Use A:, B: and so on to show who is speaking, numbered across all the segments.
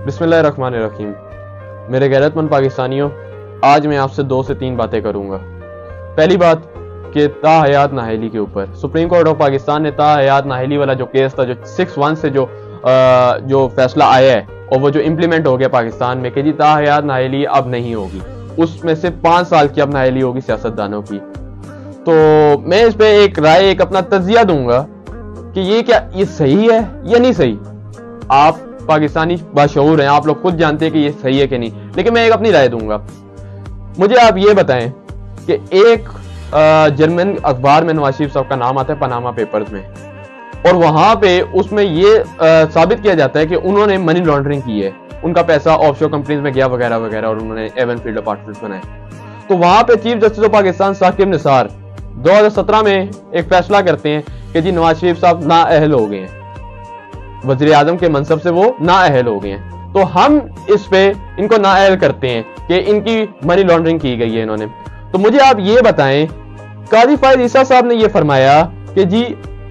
A: بسم اللہ الرحمن الرحیم۔ میرے غیرت مند پاکستانیوں، آج میں آپ سے 2 سے 3 باتیں کروں گا۔ پہلی بات کہ تاحیات نااہلی کے اوپر سپریم کورٹ آف پاکستان نے تاحیات نااہلی والا جو کیس تھا، جو 6-1 سے جو فیصلہ آیا ہے اور وہ جو امپلیمنٹ ہو گیا پاکستان میں کہ جی تاحیات نااہلی اب نہیں ہوگی، اس میں سے 5 سال کی اب نااہلی ہوگی سیاستدانوں کی۔ تو میں اس پہ ایک رائے، ایک اپنا تجزیہ دوں گا کہ یہ صحیح ہے یا نہیں صحیح۔ آپ پاکستانی باشعور ہیں، آپ لوگ خود جانتے ہیں کہ یہ صحیح ہے کہ نہیں، لیکن میں ایک اپنی رائے دوں گا۔ مجھے آپ یہ بتائیں کہ ایک جرمن اخبار میں نواز شریف صاحب کا نام آتا ہے پاناما پیپرز میں، اور وہاں پہ اس میں یہ ثابت کیا جاتا ہے کہ انہوں نے منی لانڈرنگ کی ہے، ان کا پیسہ آف شور کمپنیز میں گیا وغیرہ وغیرہ، اور انہوں نے ایون فیلڈ اپارٹمنٹس بنائے۔ تو وہاں پہ chief justice of Pakistan Saqib Nisar 2017 میں ایک فیصلہ کرتے ہیں کہ جی نواز شریف صاحب نااہل ہو گئے ہیں، وزیر اعظم کے منصب سے وہ نااہل ہو گئے ہیں۔ تو ہم اس پہ ان کو نااہل کرتے ہیں کہ ان کی منی لانڈرنگ کی گئی ہے انہوں نے۔ تو مجھے آپ یہ بتائیں، قاضی فائز عیسیٰ صاحب نے یہ فرمایا کہ جی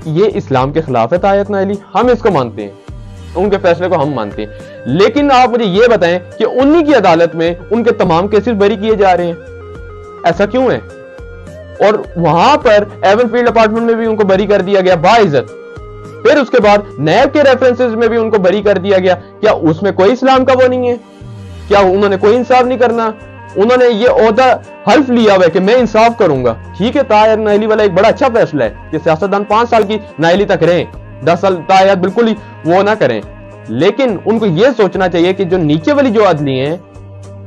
A: یہ اسلام کے خلاف ہے تاحیات نااہلی، ہم اس کو مانتے ہیں، ان کے فیصلے کو ہم مانتے ہیں، لیکن آپ مجھے یہ بتائیں کہ انہی کی عدالت میں ان کے تمام کیسز بری کیے جا رہے ہیں، ایسا کیوں ہے؟ اور وہاں پر ایون فیلڈ اپارٹمنٹ میں بھی ان کو بری کر دیا گیا باعزت، پھر اس کے بعد نیب کے ریفرنسز میں بھی ان کو بری کر دیا گیا۔ کیا اس میں کوئی اسلام کا وہ نہیں ہے؟ کیا انہوں نے کوئی انصاف نہیں کرنا؟ انہوں نے یہ عہدہ حلف لیا ہوا ہے کہ میں انصاف کروں گا۔ ٹھیک ہے، تاحیات نااہلی والا ایک بڑا اچھا فیصلہ ہے کہ سیاستدان 5 سال کی نااہلی تک رہیں، 10 سال تاحیات بالکل ہی وہ نہ کریں، لیکن ان کو یہ سوچنا چاہیے کہ جو نیچے والی جو عدلی ہیں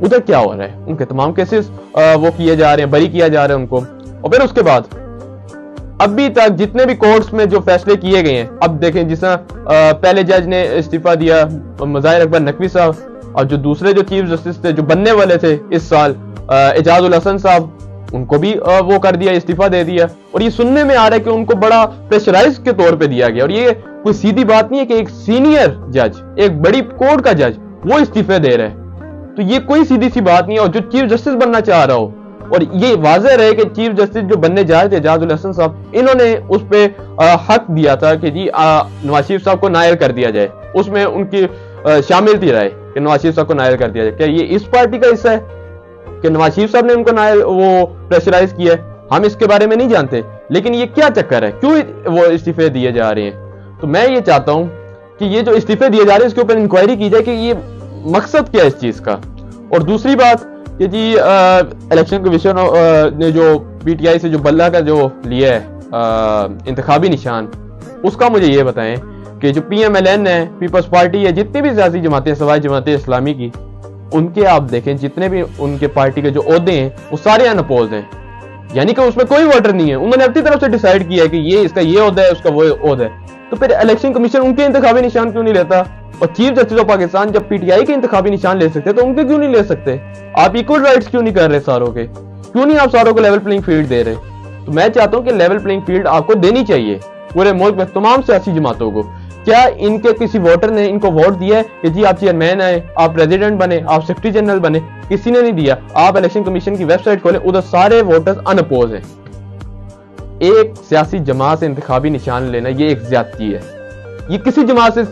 A: ادھر کیا ہو رہا ہے، ان کے تمام کیسز وہ کیے جا رہے ہیں، بری کیا جا رہا ہے ان کو۔ اور پھر اس کے بعد ابھی تک جتنے بھی کورٹس میں جو فیصلے کیے گئے ہیں، اب دیکھیں جس طرح پہلے جج نے استعفیٰ دیا مظاہر اکبر نقوی صاحب، اور جو دوسرے جو چیف جسٹس تھے جو بننے والے تھے اس سال اعجاز الحسن صاحب، ان کو بھی وہ کر دیا، استعفیٰ دے دیا۔ اور یہ سننے میں آ رہا ہے کہ ان کو بڑا پریشرائز کے طور پہ دیا گیا، اور یہ کوئی سیدھی بات نہیں ہے کہ ایک سینئر جج، ایک بڑی کورٹ کا جج وہ استعفے دے رہے ہیں، تو یہ کوئی سیدھی سی بات نہیں ہے۔ اور جو چیف جسٹس بننا چاہ رہا ہو، اور یہ واضح رہے کہ چیف جسٹس جو بننے جا رہے تھے اعجاز الحسن صاحب، انہوں نے اس پہ حق دیا تھا کہ جی نواز شریف صاحب کو نائل کر دیا جائے، اس میں ان کی شامل تھی رائے کہ نواز شریف صاحب کو نائل کر دیا جائے۔ کیا یہ اس پارٹی کا حصہ ہے کہ نواز شریف صاحب نے ان کو نائل وہ پریشرائز کیا ہے؟ ہم اس کے بارے میں نہیں جانتے، لیکن یہ کیا چکر ہے، کیوں وہ استعفے دیے جا رہے ہیں؟ تو میں یہ چاہتا ہوں کہ یہ جو استعفے دیے جا رہے ہیں اس کے اوپر انکوائری کی جائے کہ یہ مقصد کیا ہے اس چیز کا۔ اور دوسری بات کہ جی الیکشن کمیشن نے جو پی ٹی آئی سے جو بلہ کا جو لیا ہے انتخابی نشان، اس کا مجھے یہ بتائیں کہ جو پی ایم ایل این ہے، پیپلز پارٹی ہے، جتنی بھی سیاسی جماعتیں سوائے جماعت اسلامی کی، ان کے آپ دیکھیں جتنے بھی ان کے پارٹی کے جو عہدے ہیں وہ سارے ان اپوز ہیں، یعنی کہ اس میں کوئی ووٹر نہیں ہے، انہوں نے اپنی طرف سے ڈیسائیڈ کیا ہے کہ یہ اس کا یہ عہدہ ہے، اس کا وہ عہدہ ہے۔ تو پھر الیکشن کمیشن ان کے انتخابی نشان کیوں نہیں لیتا؟ اور چیف جسٹس آف پاکستان جب پی ٹی آئی کے انتخابی نشان لے سکتے تو ان کے کیوں نہیں لے سکتے؟ آپ ایکول رائٹس کیوں نہیں کر رہے ساروں کے؟ کیوں نہیں آپ ساروں کو لیول پلینگ فیلڈ دے رہے؟ تو میں چاہتا ہوں کہ لیول پلینگ فیلڈ آپ کو دینی چاہیے پورے ملک میں تمام سیاسی جماعتوں کو۔ کیا ان کے کسی ووٹر نے ان کو ووٹ دیا ہے کہ جی آپ چیئرمین آئے، آپ پریزیڈنٹ بنے، آپ سیکرٹری جنرل بنے؟ کسی نے نہیں دیا۔ آپ الیکشن کمیشن کی ویب سائٹ کھولیں، ادھر سارے ووٹرز ان اپوز ہیں۔ ایک سیاسی جماعت سے انتخابی نشان لینا یہ ایک زیادتی ہے، یہ کسی جماعت سے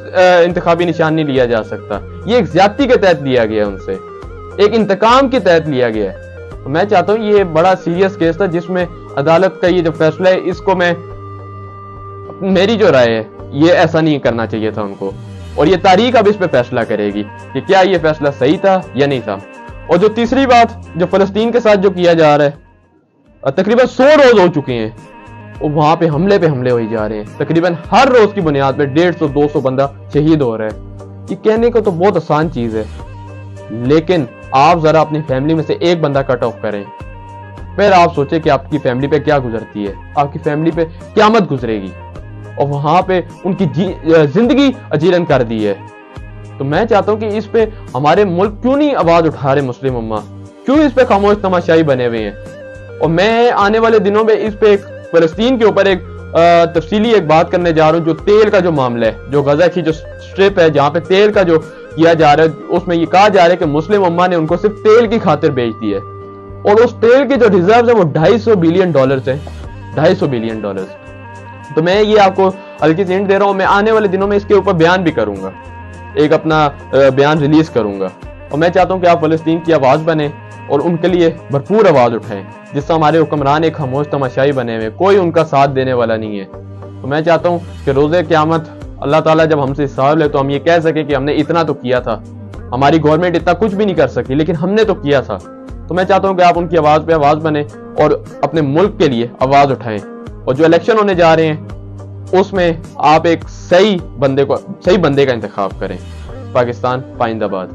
A: انتخابی نشان نہیں لیا جا سکتا، یہ ایک زیادتی کے تحت لیا گیا ہے، ان سے ایک انتقام کے تحت لیا گیا ہے۔ تو میں چاہتا ہوں یہ بڑا سیریس کیس تھا جس میں عدالت کا یہ جو فیصلہ ہے، اس کو میری جو رائے ہے یہ ایسا نہیں کرنا چاہیے تھا ان کو، اور یہ تاریخ اب اس پہ فیصلہ کرے گی کہ کیا یہ فیصلہ صحیح تھا یا نہیں تھا۔ اور جو تیسری بات جو فلسطین کے ساتھ جو کیا جا رہا ہے، تقریباً 100 روز ہو چکے ہیں، وہاں پہ حملے ہوئے جا رہے ہیں، تقریباً ہر روز کی بنیاد پہ 150-200 بندہ شہید ہو رہا ہے۔ یہ کہنے کو تو بہت آسان چیز ہے، لیکن آپ ذرا اپنی فیملی میں سے ایک بندہ کٹ آف کریں، پھر آپ سوچیں کہ آپ کی فیملی پہ کیا گزرتی ہے، آپ کی فیملی پہ قیامت گزرے گی، اور وہاں پہ ان کی زندگی اجیرن کر دی ہے۔ تو میں چاہتا ہوں کہ اس پہ ہمارے ملک کیوں نہیں آواز اٹھا رہے مسلم امہ، کیوں اس پہ خاموش تماشائی بنے ہوئے ہیں؟ اور میں آنے والے دنوں میں اس پہ فلسطین کے اوپر ایک تفصیلی ایک بات کرنے جا رہا ہوں، جو تیل کا جو معاملہ ہے، جو غزہ کی جو سٹرپ ہے جہاں پہ تیل کا جو کیا جا رہا ہے، اس میں یہ کہا جا رہا ہے کہ مسلم امہ نے ان کو صرف تیل کی خاطر بیچ دی ہے، اور اس تیل کے جو ریزروز ہیں وہ $250 بلین ہیں، $250 بلین۔ تو میں یہ آپ کو ہلکی سی ہنٹ دے رہا ہوں، میں آنے والے دنوں میں اس کے اوپر بیان بھی کروں گا، ایک اپنا بیان ریلیز کروں گا، اور میں چاہتا ہوں کہ آپ فلسطین کی آواز بنیں اور ان کے لیے بھرپور آواز اٹھائیں، جس سے ہمارے حکمران ایک خاموش تماشائی بنے ہوئے، کوئی ان کا ساتھ دینے والا نہیں ہے۔ تو میں چاہتا ہوں کہ روز قیامت اللہ تعالیٰ جب ہم سے حساب لے تو ہم یہ کہہ سکیں کہ ہم نے اتنا تو کیا تھا، ہماری گورنمنٹ اتنا کچھ بھی نہیں کر سکی لیکن ہم نے تو کیا تھا۔ تو میں چاہتا ہوں کہ آپ ان کی آواز پہ آواز بنیں اور اپنے ملک کے لیے آواز اٹھائیں، اور جو الیکشن ہونے جا رہے ہیں اس میں آپ ایک صحیح بندے کا انتخاب کریں۔ پاکستان پائندہ باد۔